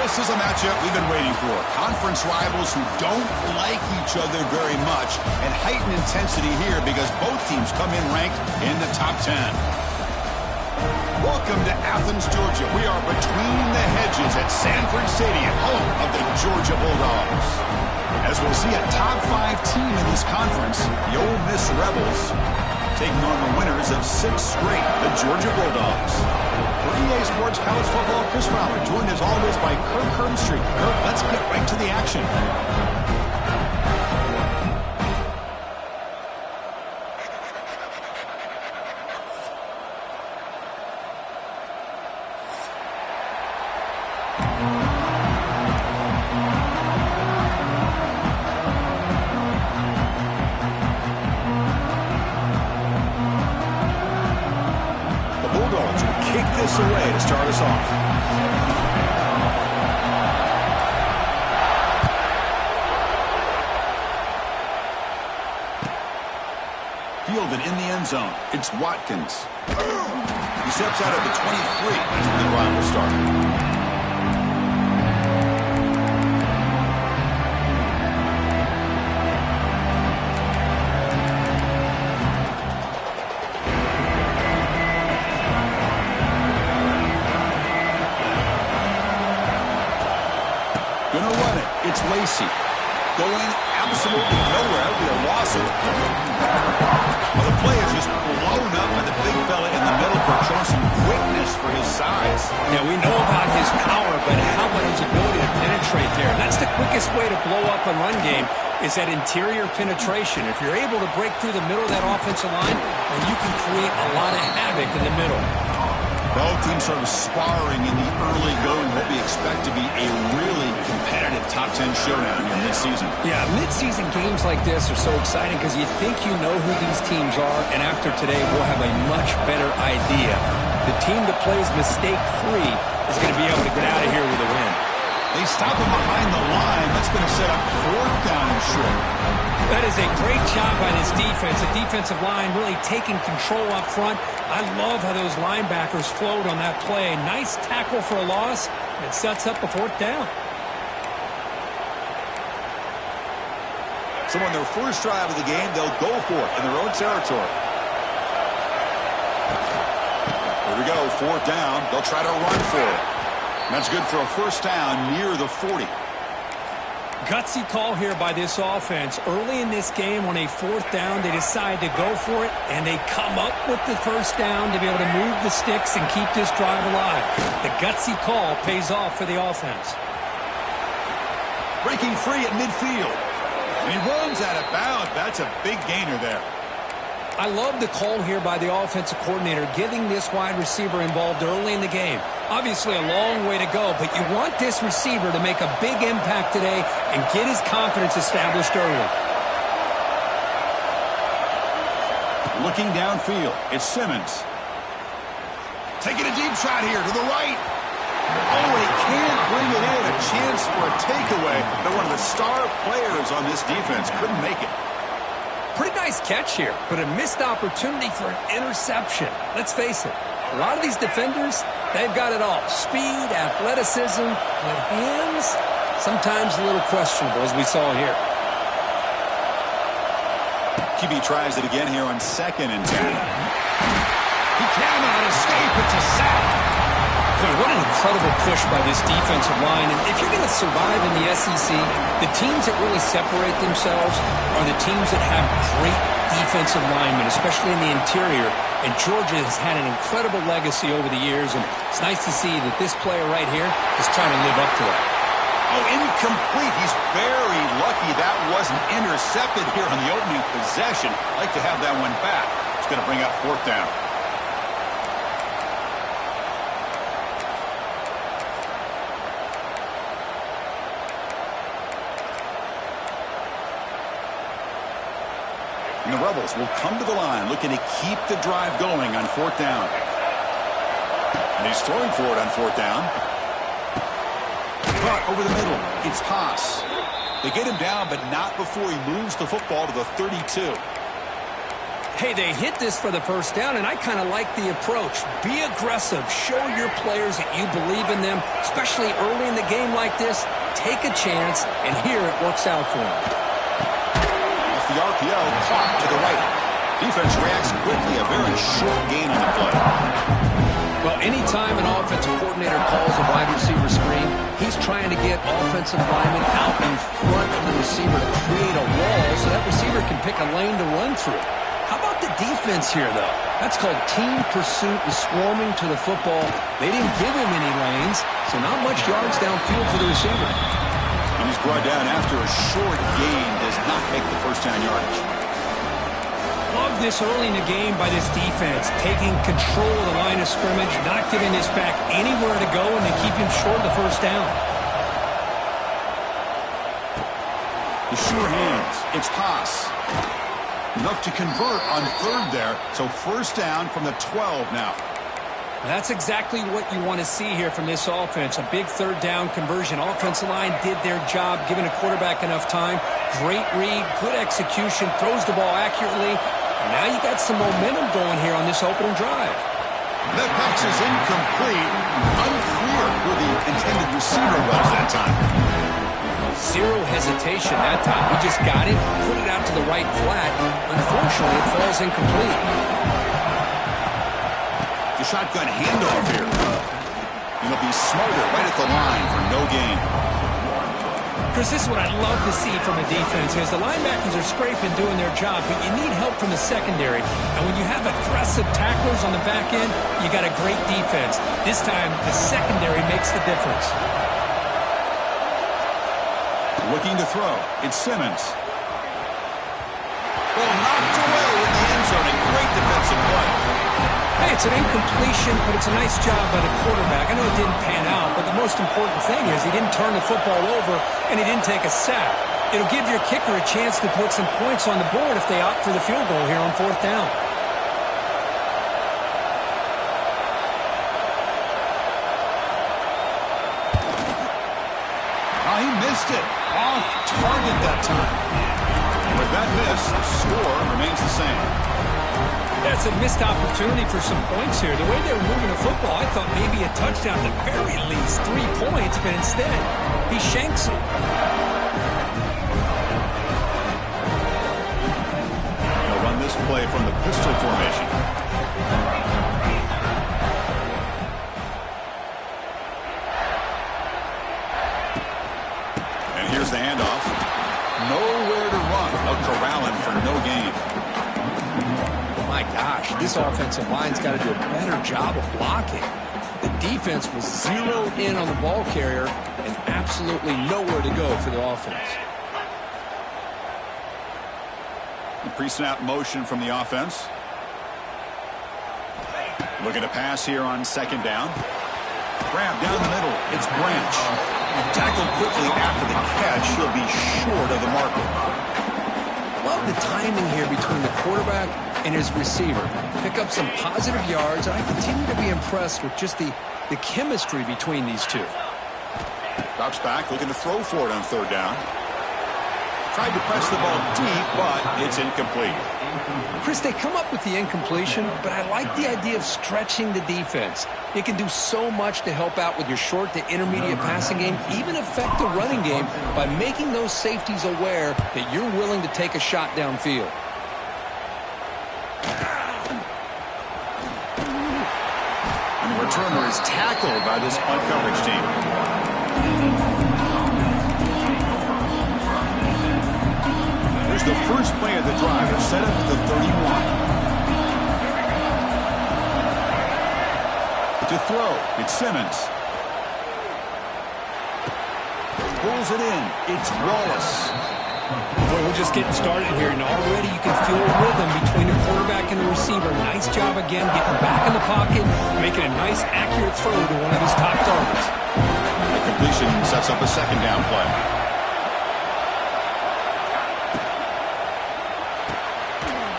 This is a matchup we've been waiting for. Conference rivals who don't like each other very much, and heightened intensity here because both teams come in ranked in the top 10. Welcome to Athens, Georgia. We are between the hedges at Sanford Stadium, home of the Georgia Bulldogs. As we'll see a top 5 team in this conference, the Ole Miss Rebels, taking on the winners of 6 straight, the Georgia Bulldogs. For EA Sports College Football, Chris Fowler, joined as always by Kirk Herbstreit. Kirk, let's get right to the action. Away to start us off. Fielded in the end zone. It's Watkins. He steps out at the 23. That's where the drive will start. It's Lacey going absolutely nowhere. That would be a loss of. Well, the play is just blown up by the big fella in the middle for showing some quickness for his size. Yeah, we know about his power, but how about his ability to penetrate there? That's the quickest way to blow up a run game is that interior penetration. If you're able to break through the middle of that offensive line, then you can create a lot of havoc in the middle. Both teams sort of sparring in the early going, what we expect to be a really competitive top 10 showdown here mid-season. Yeah, mid-season games like this are so exciting because you think you know who these teams are, and after today we'll have a much better idea. The team that plays mistake-free is going to be able to get out of here with a win. They stop him behind the line. That's going to set up 4th down and short. That is a great job by this defense. The defensive line really taking control up front. I love how those linebackers flowed on that play. Nice tackle for a loss. It sets up a 4th down. So on their first drive of the game, they'll go for it in their own territory. Here we go, 4th down. They'll try to run for it. That's good for a 1st down near the 40. Gutsy call here by this offense. Early in this game on a 4th down, they decide to go for it, and they come up with the 1st down to be able to move the sticks and keep this drive alive. The gutsy call pays off for the offense. Breaking free at midfield. And he runs out of bounds. That's a big gainer there. I love the call here by the offensive coordinator, getting this wide receiver involved early in the game. Obviously a long way to go, but you want this receiver to make a big impact today and get his confidence established early. Looking downfield, it's Simmons. Taking a deep shot here to the right. Oh, he can't bring it in. A chance for a takeaway, but one of the star players on this defense couldn't make it. Pretty nice catch here, but a missed opportunity for an interception. Let's face it, a lot of these defenders, they've got it all. Speed, athleticism, good hands, sometimes a little questionable, as we saw here. QB tries it again here on 2nd and 10. He cannot escape. It's a sack. What an incredible push by this defensive line. And if you're going to survive in the SEC, the teams that really separate themselves are the teams that have great defensive linemen, especially in the interior. And Georgia has had an incredible legacy over the years, and it's nice to see that this player right here is trying to live up to that. Oh, incomplete. He's very lucky that wasn't intercepted here on the opening possession. Like to have that one back. It's going to bring up 4th down. And the Rebels will come to the line looking to keep the drive going on 4th down. And he's throwing for it on 4th down. Caught over the middle. It's Haas. They get him down, but not before he moves the football to the 32. Hey, they hit this for the first down, and I kind of like the approach. Be aggressive. Show your players that you believe in them, especially early in the game like this. Take a chance, and here it works out for them. Off the RPO, clock to the right. Defense reacts quickly, a very short gain on the play. Well, anytime an offensive coordinator calls a wide receiver screen, he's trying to get offensive linemen out in front of the receiver to create a wall so that receiver can pick a lane to run through. How about the defense here, though? That's called team pursuit and swarming to the football. They didn't give him any lanes, so not much yards downfield for the receiver. And he's brought down after a short gain, does not make the first down yardage. Love this early in the game by this defense, taking control of the line of scrimmage, not giving this back anywhere to go, and they keep him short of the first down. The sure hands. It's Haas. Enough to convert on third there, so first down from the 12 now. That's exactly what you want to see here from this offense. A big third down conversion. Offensive line did their job, giving a quarterback enough time. Great read, good execution, throws the ball accurately. And now you got some momentum going here on this opening drive. That pass is incomplete. Unclear who the intended receiver was that time. Zero hesitation that time. He just got it, put it out to the right flat. Unfortunately, it falls incomplete. The shotgun handoff here. And he'll be smarter right at the line for no gain. Chris, this is what I'd love to see from a defense is the linebackers are scraping, doing their job, but you need help from the secondary. And when you have aggressive tacklers on the back end, you got a great defense. This time, the secondary makes the difference. Looking to throw. It's Simmons. Well, knocked away in the end zone. A great defensive play. Hey, it's an incompletion, but it's a nice job by the quarterback. I know it didn't pan out, but the most important thing is he didn't turn the football over and he didn't take a sack. It'll give your kicker a chance to put some points on the board if they opt for the field goal here on fourth down. Oh, he missed it. Off target that time. And with that miss, the score remains the same. That's a missed opportunity for some points here. The way they were moving the football, I thought maybe a touchdown, at the very least 3 points, but instead, he shanks it. They'll run this play from the pistol formation. And here's the handoff. Nowhere to run. They'll corral him for no gain. My gosh, this offensive line's got to do a better job of blocking. The defense was zeroed in on the ball carrier and absolutely nowhere to go for the offense. The pre-snap motion from the offense. Looking to pass here on second down. Grab down the middle. It's Branch. Tackled quickly after the catch. He'll be short of the marker. Love the timing here between the quarterback and his receiver. Pick up some positive yards, and I continue to be impressed with just the chemistry between these two. Drops back, looking to throw for it on third down. Tried to press the ball deep, but it's incomplete. Chris, they come up with the incompletion, but I like the idea of stretching the defense. It can do so much to help out with your short to intermediate passing game, even affect the running game by making those safeties aware that you're willing to take a shot downfield. And the returner is tackled by this punt coverage team. There's the first play of the drive. They're set up at the 31. To throw, it's Simmons. Pulls it in. It's Wallace. Well, we're just getting started here, and already you can feel a rhythm between the quarterback and the receiver. Nice job again, getting back in the pocket, making a nice, accurate throw to one of his top targets. The completion sets up a second down play.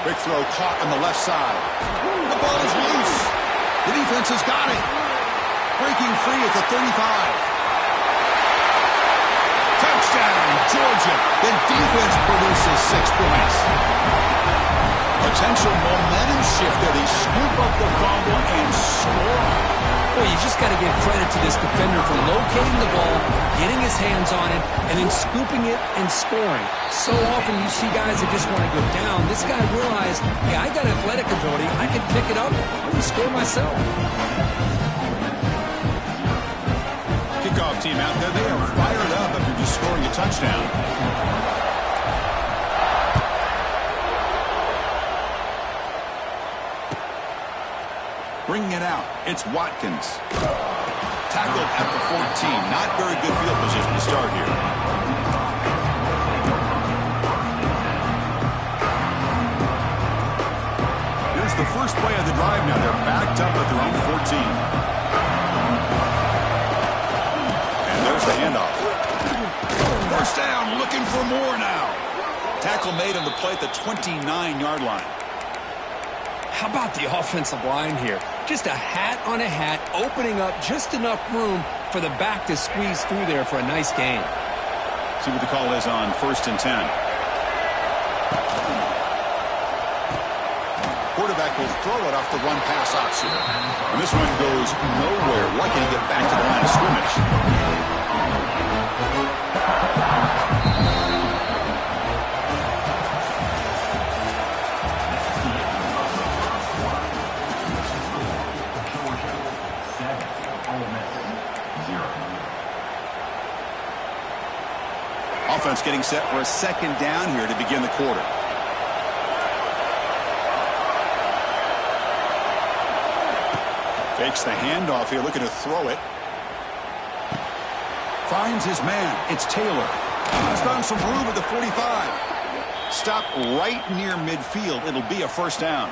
Quick throw caught on the left side. The ball is loose. The defense has got it. Breaking free at the 35. Touchdown, Georgia. The defense produces 6 points. Potential shift there. They scoop up the fumble and score. Well, you just got to give credit to this defender for locating the ball, getting his hands on it, and then scooping it and scoring. So often you see guys that just want to go down. This guy realized, yeah, I got athletic ability. I can pick it up. I'm going to score myself. Kickoff team out there. They are fired up after just scoring a touchdown. Bringing it out, it's Watkins. Tackled at the 14. Not very good field position to start here. Here's the first play of the drive now. They're backed up at their own 14. And there's the handoff. First down, looking for more now. Tackle made on the play at the 29-yard line. How about the offensive line here? Just a hat on a hat, opening up just enough room for the back to squeeze through there for a nice gain. See what the call is on 1st and 10. Quarterback will throw it off the run pass option. And this one goes nowhere. Lucky to get back to the line of scrimmage. Offense getting set for a second down here to begin the quarter. Fakes the handoff here, looking to throw it. Finds his man. It's Taylor. He's found some room at the 45. Stop right near midfield. It'll be a first down.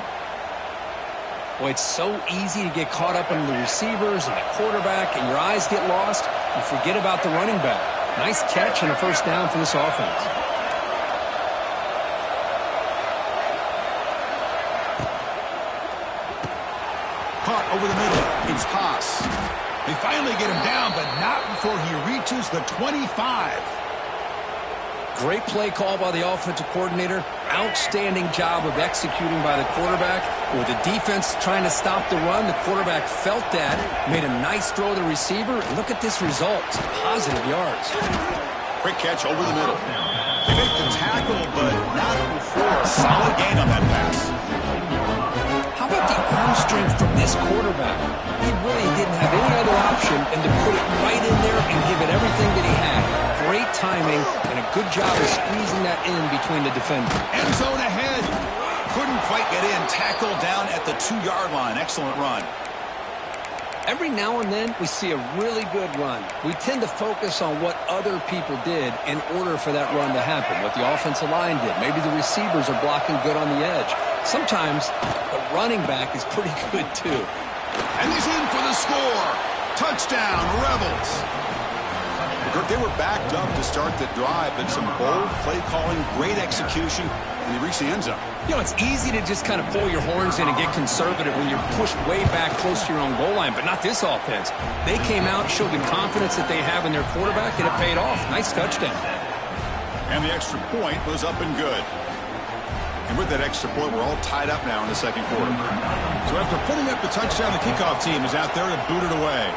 Well, it's so easy to get caught up in the receivers and the quarterback, and your eyes get lost. You forget about the running back. Nice catch and a first down for this offense. Caught over the middle. It's Haas. They finally get him down, but not before he reaches the 25. Great play call by the offensive coordinator. Outstanding job of executing by the quarterback. With the defense trying to stop the run, the quarterback felt that, made a nice throw to the receiver. And look at this result. Positive yards. Quick catch over the middle. They make the tackle, but not before. Solid gain on that pass. How about the arm strength from this quarterback? He really didn't have any other option than to put it right in there and give it everything that he had. Great timing and a good job of squeezing that in between the defenders. End zone ahead. Couldn't quite get in. Tackle down at the 2-yard line. Excellent run. Every now and then, we see a really good run. We tend to focus on what other people did in order for that run to happen, what the offensive line did. Maybe the receivers are blocking good on the edge. Sometimes the running back is pretty good, too. And he's in for the score. Touchdown, Rebels. They were backed up to start the drive, but some bold play calling, great execution, and they reached the end zone. You know, it's easy to just kind of pull your horns in and get conservative when you're pushed way back close to your own goal line, but not this offense. They came out, showed the confidence that they have in their quarterback, and it paid off. Nice touchdown. And the extra point was up and good. And with that extra point, we're all tied up now in the second quarter. So after putting up the touchdown, the kickoff team is out there to boot it away.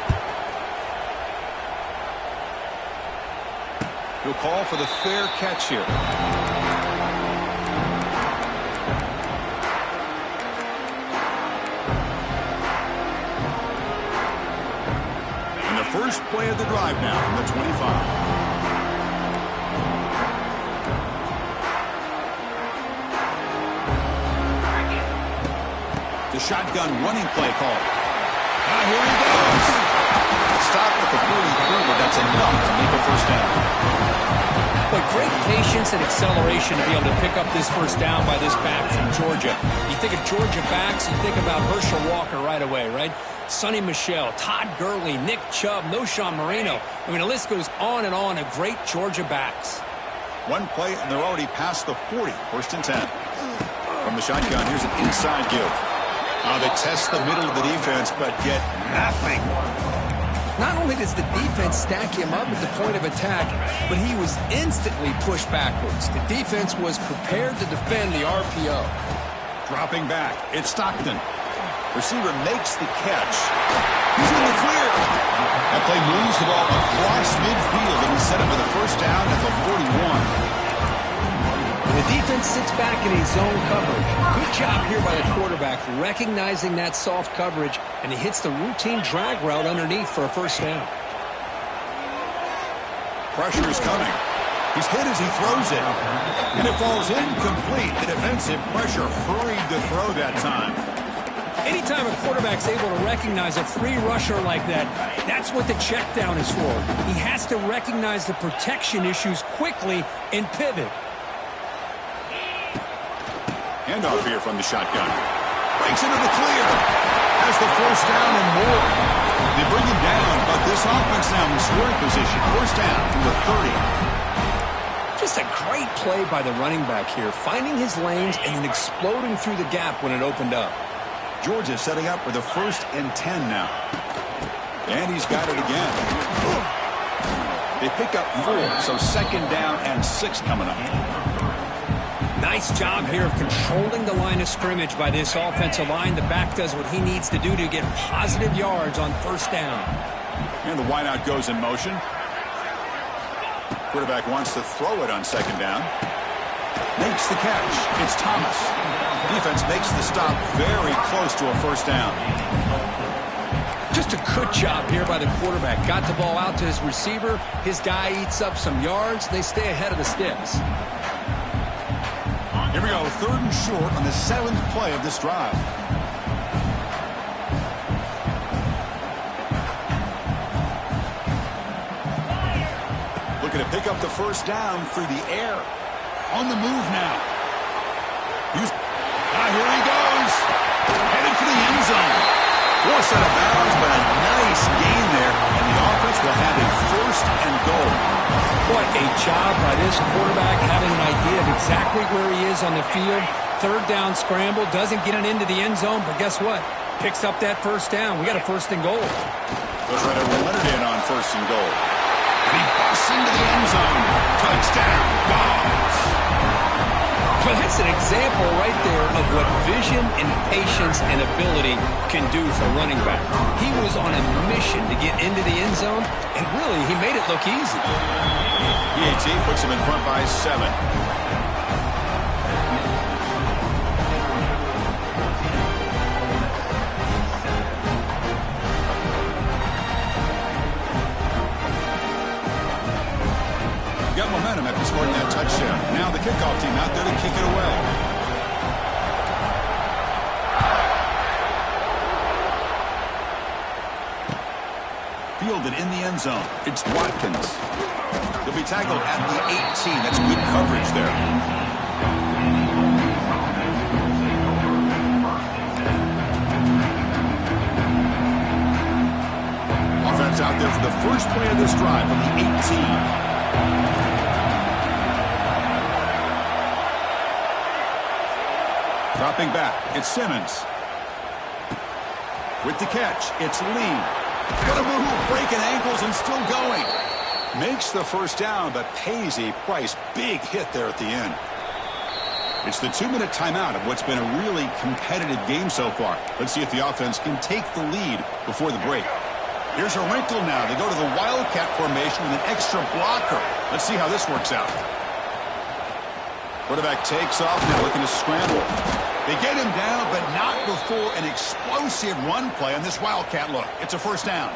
He'll call for the fair catch here. And the first play of the drive now from the 25. The shotgun running play call. Now here he goes. Stop at the 43, but that's enough to make a first down. But great patience and acceleration to be able to pick up this first down by this back from Georgia. You think of Georgia backs, you think about Herschel Walker right away, right? Sonny Michel, Todd Gurley, Nick Chubb, Noshawn Marino. I mean, the list goes on and on of great Georgia backs. One play, and they're already past the 40. First and 10. From the shotgun, here's an inside give. They test the middle of the defense, but get nothing. Not only does the defense stack him up at the point of attack, but he was instantly pushed backwards. The defense was prepared to defend the RPO. Dropping back, it's Stockton. Receiver makes the catch. He's in the clear. That play moves the ball across midfield, and he's set up with a first down at the 41. The defense sits back in a zone coverage. Good job here by the quarterback recognizing that soft coverage, and he hits the routine drag route underneath for a first down. Pressure is coming. He's hit as he throws it. And it falls incomplete. The defensive pressure hurried the throw that time. Anytime a quarterback's able to recognize a free rusher like that, that's what the check down is for. He has to recognize the protection issues quickly and pivot. Handoff here from the shotgun. Breaks into the clear. Has the first down and more. They bring him down, but this offense now in scoring position. First down from the 30. Just a great play by the running back here, finding his lanes and then exploding through the gap when it opened up. Georgia setting up for the 1st and 10 now. And he's got it again. They pick up 4, so 2nd down and 6 coming up. Nice job here of controlling the line of scrimmage by this offensive line. The back does what he needs to do to get positive yards on first down. And the wideout goes in motion. Quarterback wants to throw it on 2nd down. Makes the catch. It's Thomas. Defense makes the stop very close to a first down. Just a good job here by the quarterback. Got the ball out to his receiver. His guy eats up some yards. They stay ahead of the sticks. Here we go, 3rd and short on the 7th play of this drive. Looking to pick up the first down through the air. On the move now. Here he goes. Headed for the end zone. Forced out of bounds, but a nice gain there. And the offense will have a 1st and goal. What a job by this quarterback having an idea of exactly where he is on the field. 3rd down scramble, doesn't get it into the end zone, but guess what? Picks up that first down. We got a 1st and goal. They'll try to run it in on 1st and goal. And he busts into the end zone. Touchdown, Dogs. Well, that's an example right there of what vision and patience and ability can do for running back. He was on a mission to get into the end zone, and really, he made it look easy. PAT puts him in front by 7. Got momentum after scoring that touchdown. Now the kickoff team out there to kick it away. Fielded in the end zone. It's Watkins. He'll be tackled at the 18. That's good coverage there. Offense out there for the first play of this drive from the 18. Dropping back, it's Simmons. With the catch, it's Lee. Got a move, breaking ankles and still going. Makes the first down, but pays a price. Big hit there at the end. It's the 2-minute timeout of what's been a really competitive game so far. Let's see if the offense can take the lead before the break. Here's a wrinkle now. They go to the Wildcat formation with an extra blocker. Let's see how this works out. Quarterback takes off now, looking to scramble. They get him down, but not before an explosive run play on this Wildcat look. It's a first down.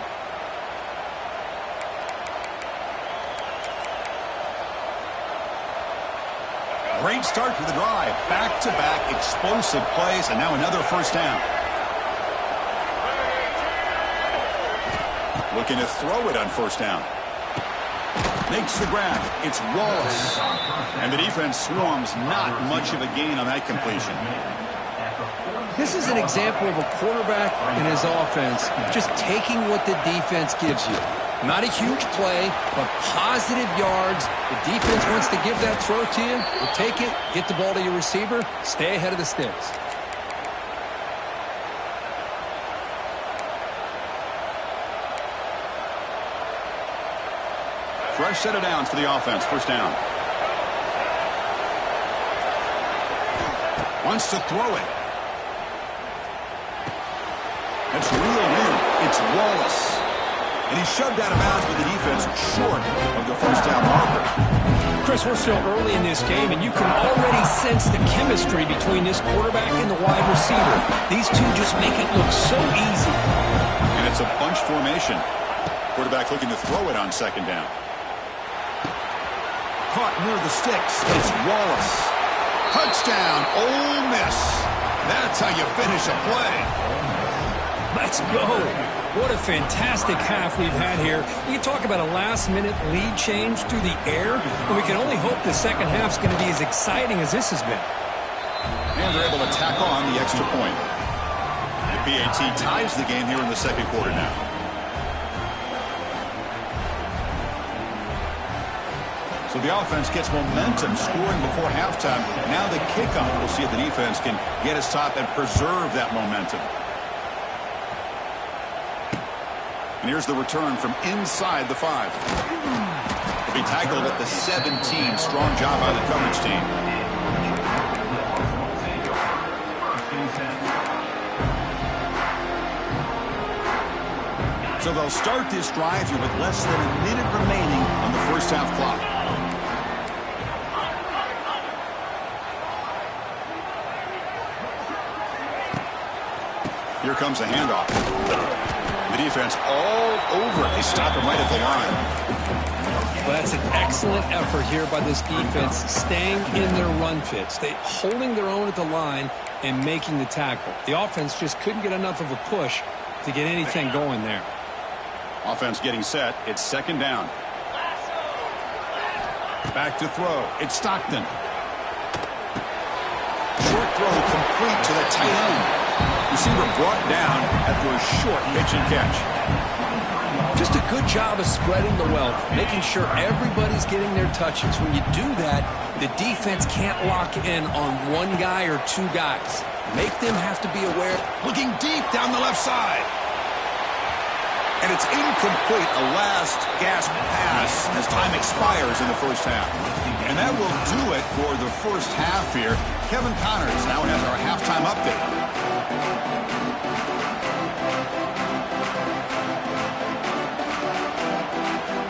Great start to the drive. Back-to-back explosive plays, and now another first down. Looking to throw it on first down. Makes the grab. It's Wallace. And the defense swarms. Not much of a gain on that completion. This is an example of a quarterback and his offense just taking what the defense gives you. Not a huge play, but positive yards. The defense wants to give that throw to you. You take it, get the ball to your receiver, stay ahead of the sticks. Fresh set of downs for the offense. First down. Wants to throw it. That's reeled in. It's Wallace. And he's shoved out of bounds with the defense short of the first down marker. Chris, we're still early in this game, and you can already sense the chemistry between this quarterback and the wide receiver. These two just make it look so easy. And it's a bunch formation. Quarterback looking to throw it on second down. Caught near the sticks. It's Wallace. Touchdown, Ole Miss. That's how you finish a play. Let's go. What a fantastic half we've had here. You talk about a last-minute lead change through the air, and we can only hope the second half's going to be as exciting as this has been. And they're able to tack on the extra point. The PAT ties the game here in the second quarter now. So the offense gets momentum scoring before halftime. Now the kickoff. We'll see if the defense can get his top and preserve that momentum. And here's the return from inside the 5. He'll be tackled at the 17. Strong job by the coverage team. So they'll start this drive here with less than a minute remaining on the first half clock. Here comes a handoff. The defense all over it. They stop him right at the line. Well, that's an excellent effort here by this defense, staying in their run fits. They holding their own at the line and making the tackle. The offense just couldn't get enough of a push to get anything going there. Offense getting set. It's second down. Back to throw. It's Stockton. Short throw complete to the tight end. Receiver brought down after a short pitch and catch. Just a good job of spreading the wealth, making sure everybody's getting their touches. When you do that, the defense can't lock in on one guy or two guys. Make them have to be aware. Looking deep down the left side. And it's incomplete, a last gasp pass as time expires in the first half. And that will do it for the first half here. Kevin Connors now has our halftime update.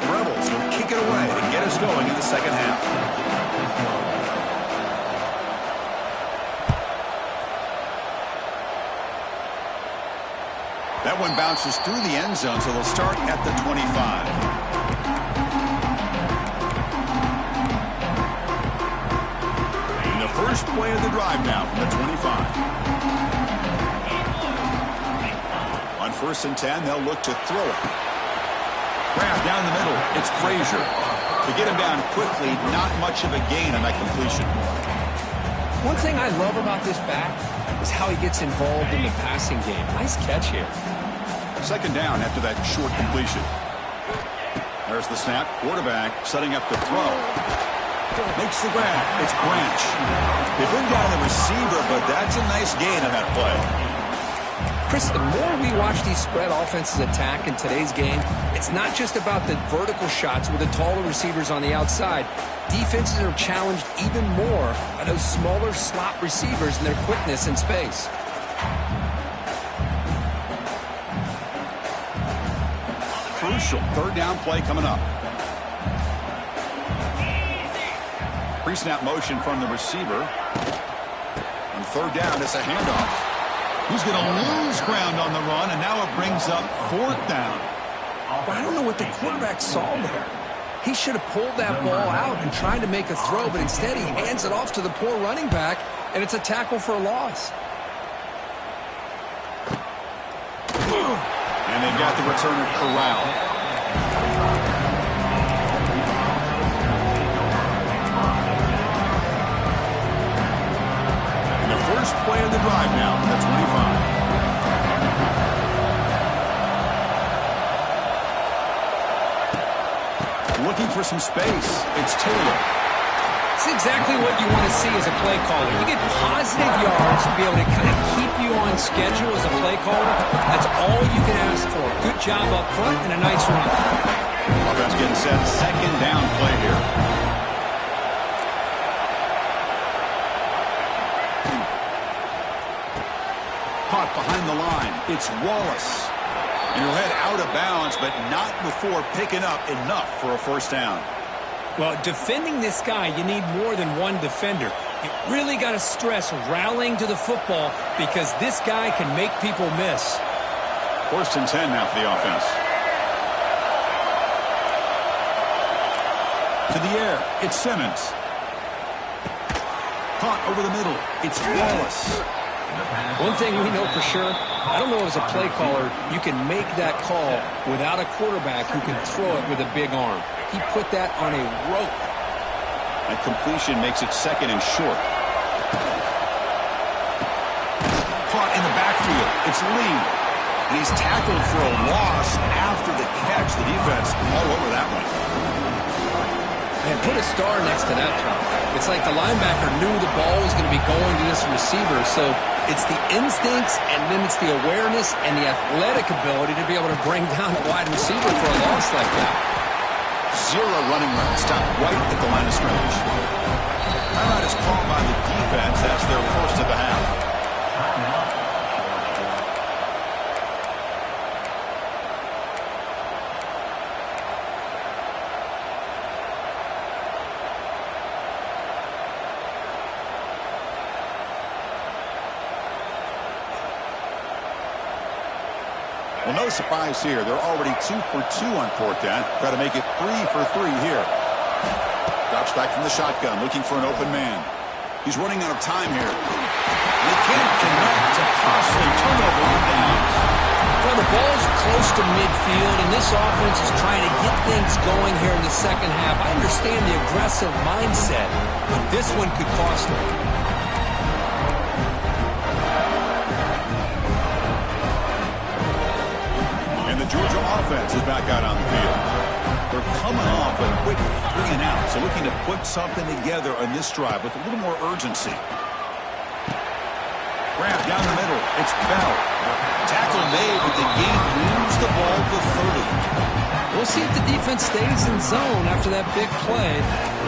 The Rebels will kick it away to get us going in the second half. That one bounces through the end zone, so they'll start at the 25. And the first play of the drive now from the 25. On 1st and 10, they'll look to throw it. Grab down the middle. It's Frazier. To get him down quickly, not much of a gain on that completion. One thing I love about this back is how he gets involved in the passing game. Nice catch here. Second down after that short completion. There's the snap. Quarterback setting up the throw. Makes the grab. It's Branch. They bring down the receiver, but that's a nice gain on that play. Chris, the more we watch these spread offenses attack in today's game, it's not just about the vertical shots with the taller receivers on the outside. Defenses are challenged even more by those smaller slot receivers and their quickness in space. Crucial third down play coming up. Pre-snap motion from the receiver. On third down, it's a handoff. He's going to lose ground on the run, and now it brings up fourth down. But I don't know what the quarterback saw there. He should have pulled that ball out and tried to make a throw, but instead he hands it off to the poor running back, and it's a tackle for a loss. And they've got the returner corralled. And the first play of the drive now from the 25. Looking for some space. It's Taylor. It's exactly what you want to see as a play caller. You get positive yards to be able to kind of keep you on schedule as a play caller. That's all you can ask for. Good job up front and a nice run. Offense getting set. Second down play here. caught behind the line. It's Wallace. And he'll head out of bounds, but not before picking up enough for a first down. Well, defending this guy, you need more than one defender. You really got to stress rallying to the football because this guy can make people miss. 1st and 10 now for the offense. To the air, it's Simmons. Caught over the middle, it's Wallace. One thing we know for sure, I don't know as a play caller, you can make that call without a quarterback who can throw it with a big arm. He put that on a rope. That completion makes it 2nd and short. Caught in the backfield, it's Lee. And he's tackled for a loss after the catch. The defense all over that one. And put a star next to that drop. It's like the linebacker knew the ball was going to be going to this receiver, so it's the instincts and then it's the awareness and the athletic ability to be able to bring down a wide receiver for a loss like that. 0 running room, stopped right at the line of scrimmage. Timeout is called by the defense. That's their first of the half. Well, no surprise here. They're already 2 for 2 on 4th down. Try to make it 3 for 3 here. Drops back from the shotgun, looking for an open man. He's running out of time here. And he can't connect. A costly turnover on downs. Well, the ball's close to midfield, and this offense is trying to get things going here in the second half. I understand the aggressive mindset, but this one could cost them. The Georgia offense is back out on the field. They're coming off a quick 3 and out, so looking to put something together on this drive with a little more urgency. Grab down the middle. It's Bell. Tackle made, but the game moves the ball to 30. We'll see if the defense stays in zone after that big play.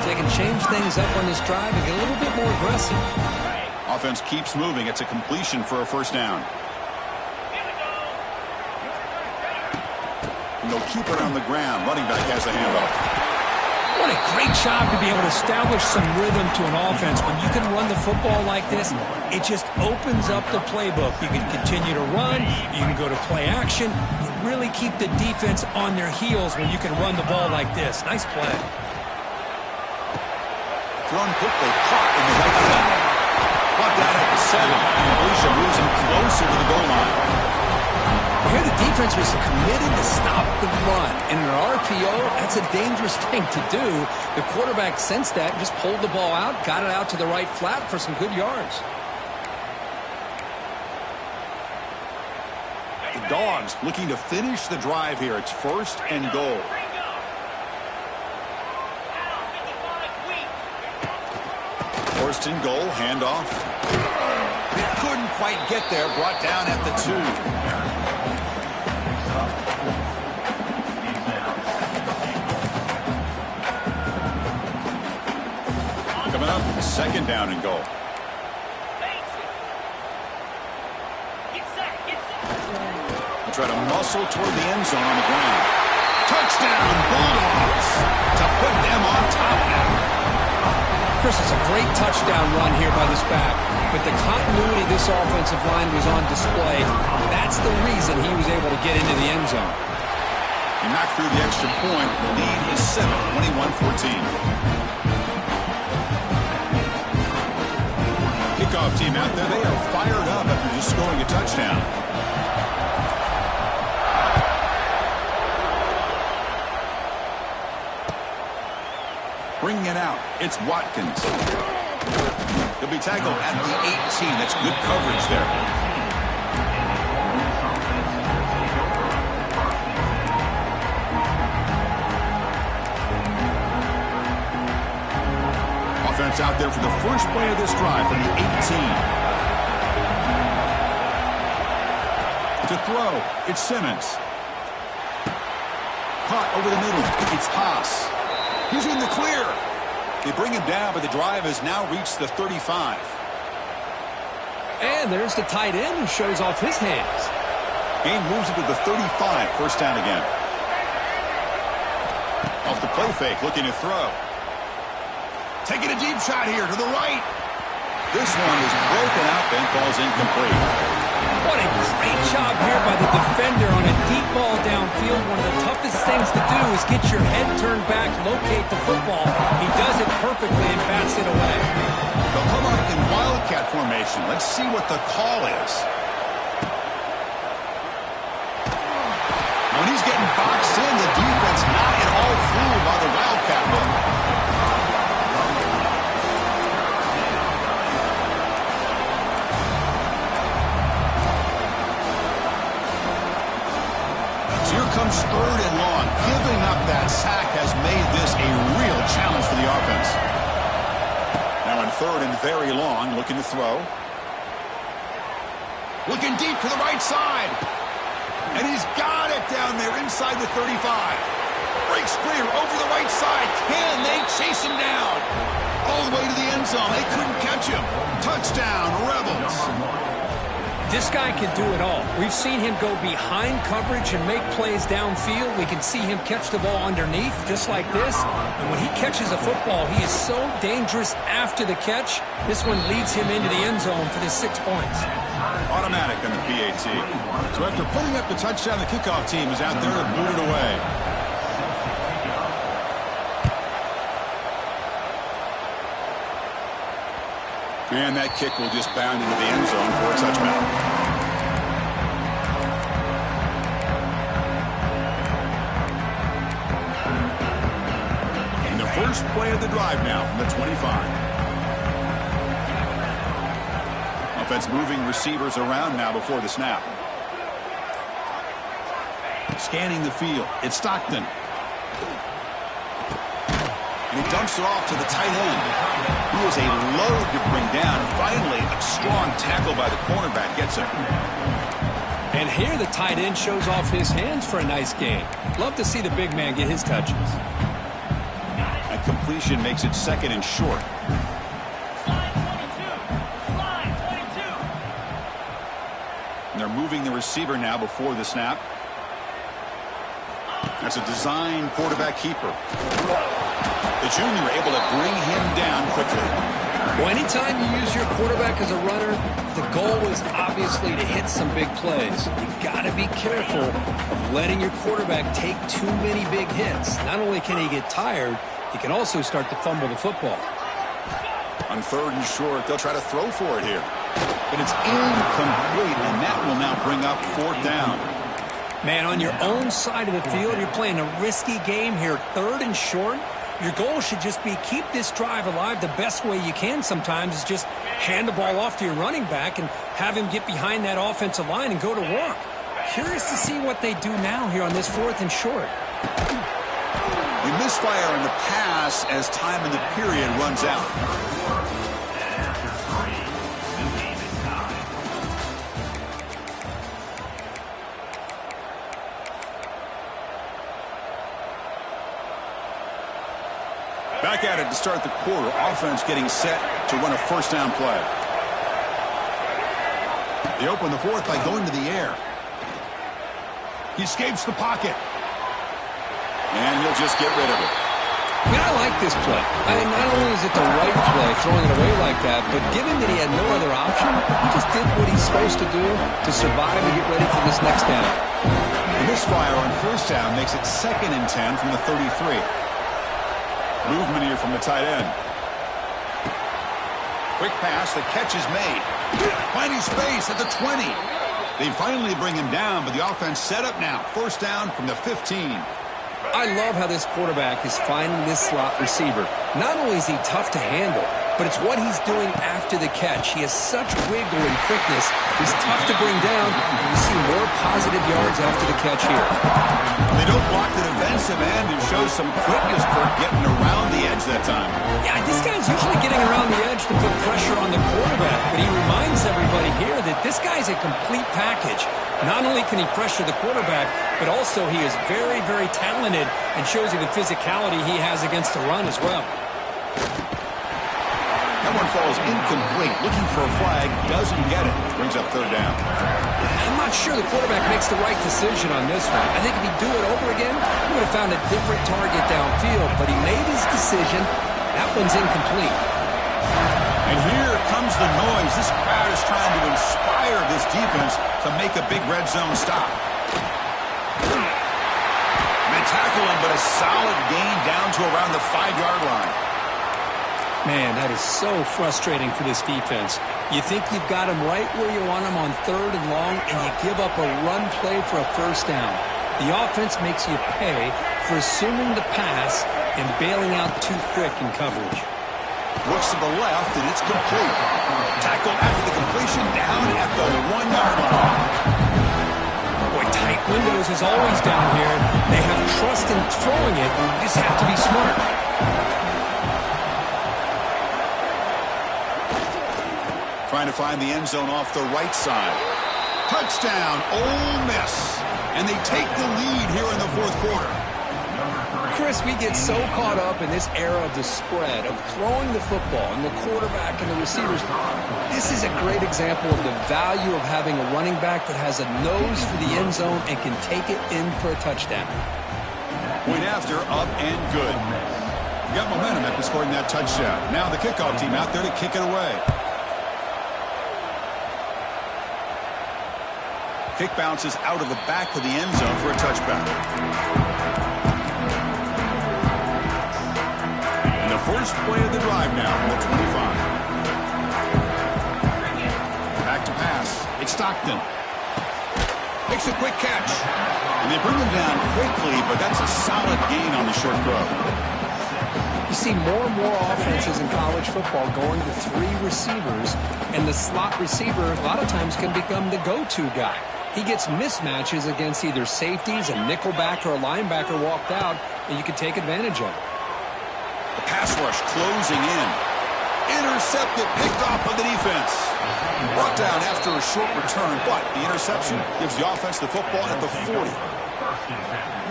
If they can change things up on this drive and get a little bit more aggressive. Offense keeps moving. It's a completion for a first down. They'll keep it on the ground. Running back has the handoff. What a great job to be able to establish some rhythm to an offense. When you can run the football like this, it just opens up the playbook. You can continue to run. You can go to play action. You really keep the defense on their heels when you can run the ball like this. Nice play. Thrown quickly. Caught in the right side. Brought down at the 7. And Alicia moves him closer to the goal line. Here the defense was committed to stop the run. And in an RPO, that's a dangerous thing to do. The quarterback sensed that, just pulled the ball out, got it out to the right flat for some good yards. The Dogs looking to finish the drive here. It's 1st and goal. First and goal, handoff. Couldn't quite get there, brought down at the 2. Coming up, 2nd down and goal. They try to muscle toward the end zone on the ground. Touchdown, Bulldogs, to put them on top now. Chris, it's a great touchdown run here by this back, but the continuity of this offensive line was on display. That's the reason he was able to get into the end zone. He knocked through the extra point. The lead is 7, 21-14. Kickoff team out there, they are fired up after just scoring a touchdown. Bringing it out, it's Watkins. He'll be tackled at the 18. That's good coverage there. Offense out there for the first play of this drive from the 18. To throw, it's Simmons. Caught over the middle, it's Haas. He's in the clear. They bring him down, but the drive has now reached the 35. And there's the tight end who shows off his hands. Gain moves it to the 35, first down again. Off the play fake, looking to throw. Taking a deep shot here to the right. This one is broken out and falls incomplete. What a great job here by the defender on a deep ball downfield. One of the toughest things to do is get your head turned back, locate the football. He does it perfectly and bats it away. They'll come out in wildcat formation. Let's see what the call is. When he's getting boxed in, the defense not at all fooled by the wildcat look. Here comes third and long. Giving up that sack has made this a real challenge for the offense. Now in third and very long, looking to throw. Looking deep to the right side. And he's got it down there inside the 35. Breaks clear over the right side. Can they chase him down? All the way to the end zone. They couldn't catch him. Touchdown, Rebels. This guy can do it all. We've seen him go behind coverage and make plays downfield. We can see him catch the ball underneath, just like this. And when he catches a football, he is so dangerous after the catch. This one leads him into the end zone for the 6 points. Automatic on the PAT. So after putting up the touchdown, the kickoff team is out there to boot it away. And that kick will just bound into the end zone for a touchdown. And the first play of the drive now from the 25. Offense moving receivers around now before the snap. Scanning the field. It's Stockton. And he dumps it off to the tight end. He is a load to bring down. Finally, a strong tackle by the cornerback gets him. And here the tight end shows off his hands for a nice gain. Love to see the big man get his touches. That completion makes it second and short. And they're moving the receiver now before the snap. That's a design quarterback keeper. The junior able to bring him down quickly. Well, anytime you use your quarterback as a runner, the goal is obviously to hit some big plays. You've got to be careful of letting your quarterback take too many big hits. Not only can he get tired, he can also start to fumble the football. On third and short, they'll try to throw for it here. But it's incomplete, and that will now bring up fourth down. Man, on your own side of the field, you're playing a risky game here. Third and short. Your goal should just be keep this drive alive. The best way you can sometimes is just hand the ball off to your running back and have him get behind that offensive line and go to work. Curious to see what they do now here on this fourth and short. We misfire in the pass as time in the period runs out. Back at it to start the quarter. Offense getting set to run a first down play. They open the fourth by going to the air. He escapes the pocket. And he'll just get rid of it. Man, I like this play. I mean, not only is it the right play, throwing it away like that, but given that he had no other option, he just did what he's supposed to do to survive and get ready for this next down. The misfire on first down makes it 2nd and 10 from the 33. Movement here from the tight end. Quick pass, the catch is made. Finding space at the 20. They finally bring him down, but the offense set up now. First down from the 15. I love how this quarterback is finding this slot receiver. Not only is he tough to handle, but it's what he's doing after the catch. He has such wiggle and quickness. He's tough to bring down, and you see more positive yards after the catch here. They don't block the defensive end and shows some quickness for getting around the edge that time. Yeah, this guy's usually getting around the edge to put pressure on the quarterback, but he reminds everybody here that this guy's a complete package. Not only can he pressure the quarterback, but also he is very, very talented and shows you the physicality he has against the run as well. That one falls incomplete. Looking for a flag, doesn't get it. Brings up third down. I'm not sure the quarterback makes the right decision on this one. I think if he'd do it over again, he would have found a different target downfield, but he made his decision. That one's incomplete. And here comes the noise. This crowd is trying to inspire this defense to make a big red zone stop. They tackle him, but a solid gain down to around the 5-yard line. Man, that is so frustrating for this defense. You think you've got them right where you want them on 3rd and long, and you give up a run play for a first down. The offense makes you pay for assuming the pass and bailing out too quick in coverage. Looks to the left, and it's complete. Tackle after the completion down at the 1-yard line. Boy, tight windows is always down here. They have trust in throwing it. You just have to be smart. Trying to find the end zone off the right side. Touchdown, Ole Miss. And they take the lead here in the 4th quarter. Chris, we get so caught up in this era of the spread, of throwing the football and the quarterback and the receivers. This is a great example of the value of having a running back that has a nose for the end zone and can take it in for a touchdown. Point after, up and good. Got momentum after scoring that touchdown. Now the kickoff team out there to kick it away. Kick bounces out of the back of the end zone for a touchback. And the first play of the drive now from the 25. Back to pass. It's Stockton. Makes a quick catch. And they bring him down quickly, but that's a solid gain on the short throw. You see more and more offenses in college football going to 3 receivers, and the slot receiver a lot of times can become the go-to guy. He gets mismatches against either safeties, a nickelback, or a linebacker walked out, and you can take advantage of it. The pass rush closing in. Intercepted, picked off by the defense. Brought down after a short return, but the interception gives the offense the football at the 40.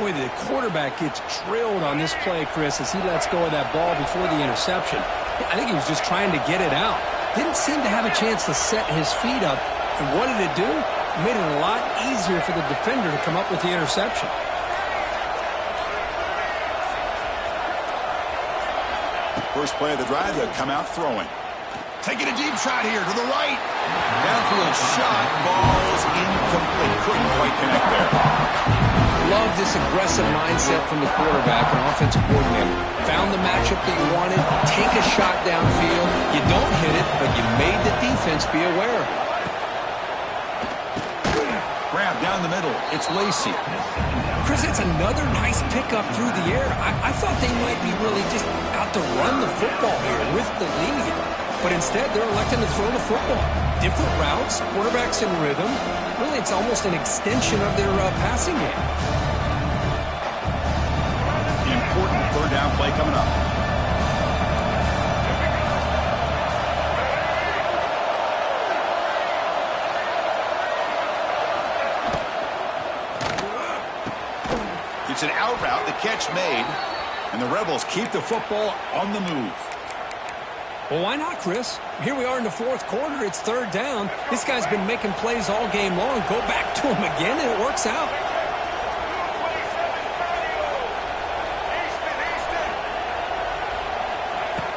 Boy, the quarterback gets drilled on this play, Chris, as he lets go of that ball before the interception. I think he was just trying to get it out. Didn't seem to have a chance to set his feet up. And what did it do? Made it a lot easier for the defender to come up with the interception. First play of the drive, they'll come out throwing. Taking a deep shot here to the right. Downfield shot, ball's incomplete. Couldn't quite connect there. Love this aggressive mindset from the quarterback and offensive coordinator. Found the matchup that you wanted, take a shot downfield. You don't hit it, but you made the defense be aware of it. Grab down the middle. It's Lacey. Chris, it's another nice pickup through the air. I thought they might be really just out to run the football here with the lead. But instead, they're electing to throw the football. Different routes, quarterbacks in rhythm. Really, it's almost an extension of their passing game. Important 3rd down play coming up. It's an out route, the catch made, and the Rebels keep the football on the move. Well, why not, Chris? Here we are in the 4th quarter. It's 3rd down. This guy's been making plays all game long. Go back to him again, and it works out.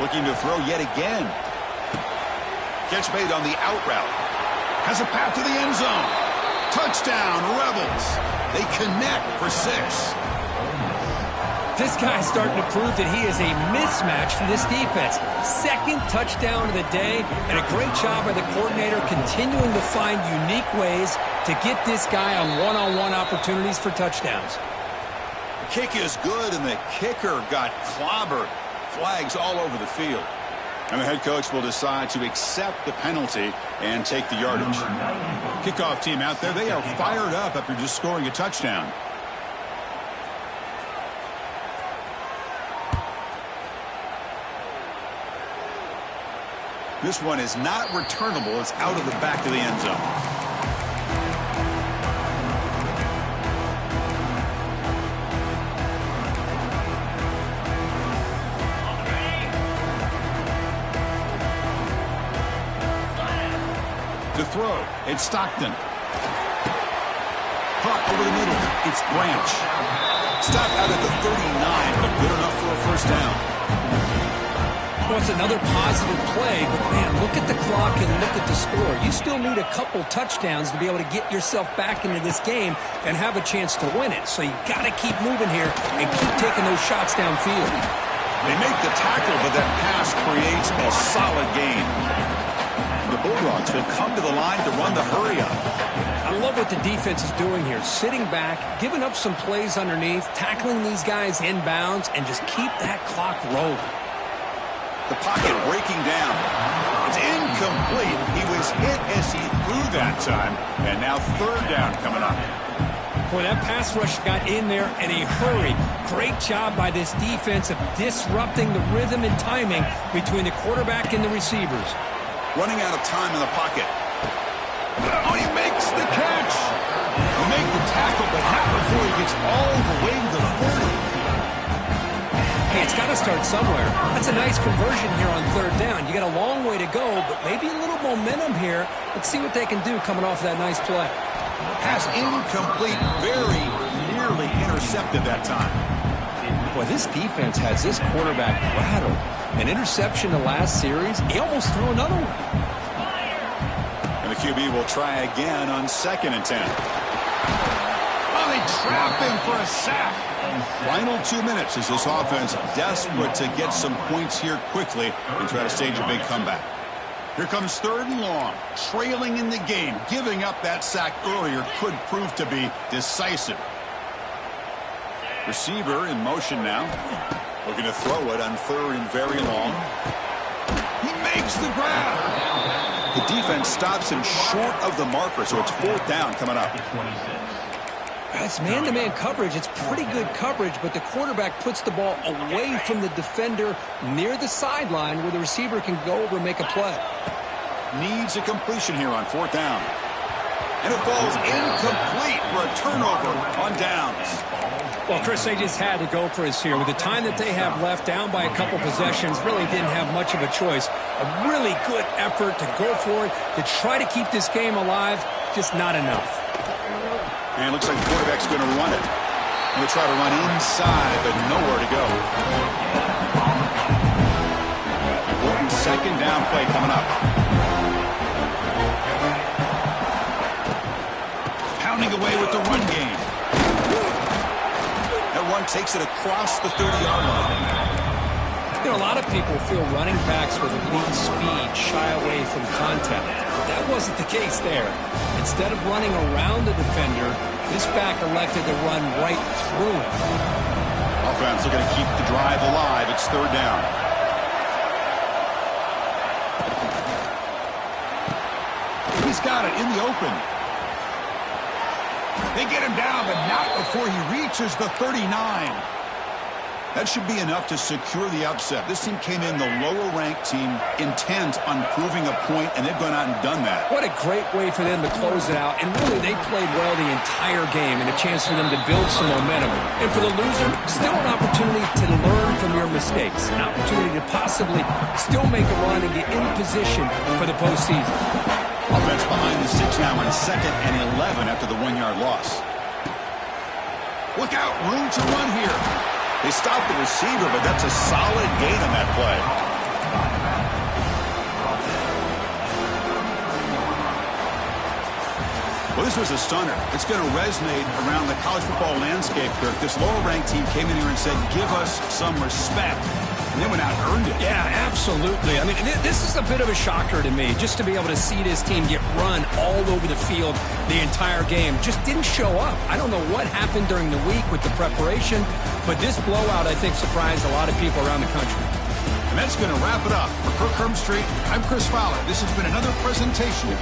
Looking to throw yet again. Catch made on the out route. Has a path to the end zone. Touchdown, Rebels. They connect for 6. This guy's starting to prove that he is a mismatch for this defense. 2nd touchdown of the day, and a great job by the coordinator continuing to find unique ways to get this guy on one-on-one opportunities for touchdowns. Kick is good, and the kicker got clobbered. Flags all over the field. And the head coach will decide to accept the penalty and take the yardage. Kickoff team out there, they are fired up after just scoring a touchdown. This one is not returnable. It's out of the back of the end zone. To throw, it's Stockton. Caught over the middle, it's Branch. Stopped out at the 39, but good enough for a first down. Well, it's another positive play, but man, look at the clock and look at the score. You still need a couple touchdowns to be able to get yourself back into this game and have a chance to win it. So you got to keep moving here and keep taking those shots downfield. They make the tackle, but that pass creates a solid gain. The Bulldogs have come to the line to run the hurry-up. I love what the defense is doing here. Sitting back, giving up some plays underneath, tackling these guys inbounds, and just keep that clock rolling. The pocket breaking down. It's incomplete. He was hit as he threw that time. And now third down coming up. Boy, that pass rush got in there in a hurry. Great job by this defense of disrupting the rhythm and timing between the quarterback and the receivers. Running out of time in the pocket. Oh, he makes the catch. He made the tackle, but not before he gets all the way to the 40. Hey, it's got to start somewhere. That's a nice conversion here on third down. You got a long way to go, but maybe a little momentum here. Let's see what they can do coming off that nice play. Pass incomplete, very nearly intercepted that time. Boy, this defense has this quarterback rattled. An interception the last series. He almost threw another one. And the QB will try again on 2nd and 10. Oh, they trap him for a sack. Final 2 minutes as this offense desperate to get some points here quickly and try to stage a big comeback. Here comes 3rd and long, trailing in the game. Giving up that sack earlier could prove to be decisive. Receiver in motion now. Looking to throw it on 3rd and very long. He makes the grab. The defense stops him short of the marker, so it's 4th down coming up. It's man-to-man coverage. It's pretty good coverage, but the quarterback puts the ball away from the defender near the sideline where the receiver can go over and make a play. Needs a completion here on 4th down. And it falls incomplete for a turnover on downs. Well, Chris, they just had to go for us here. With the time that they have left, down by a couple possessions, really didn't have much of a choice. A really good effort to go for it, to try to keep this game alive, just not enough. And it looks like the quarterback's going to run it. Going to try to run inside, but nowhere to go. Important 2nd down play coming up. Pounding away with the run game. That run takes it across the 30-yard line. You know, a lot of people feel running backs with elite speed shy away from contact. But that wasn't the case there. Instead of running around the defender, this back elected to run right through him. Offense looking to keep the drive alive. It's 3rd down. He's got it in the open. They get him down, but not before he reaches the 39. That should be enough to secure the upset. This team came in the lower-ranked team intent on proving a point, and they've gone out and done that. What a great way for them to close it out. And really, they played well the entire game and a chance for them to build some momentum. And for the loser, still an opportunity to learn from your mistakes. An opportunity to possibly still make a run and get in position for the postseason. Offense behind the 6 now on 2nd and 11 after the 1-yard loss. Look out, room to run here. They stopped the receiver, but that's a solid gain on that play. Well, this was a stunner. It's going to resonate around the college football landscape, Kirk. This lower-ranked team came in here and said, give us some respect. And they went out and earned it. Yeah, absolutely. I mean, this is a bit of a shocker to me, just to be able to see this team get run all over the field the entire game. Just didn't show up. I don't know what happened during the week with the preparation, but this blowout, I think, surprised a lot of people around the country. And that's going to wrap it up. For Kirk Herbstreit, I'm Chris Fowler. This has been another presentation of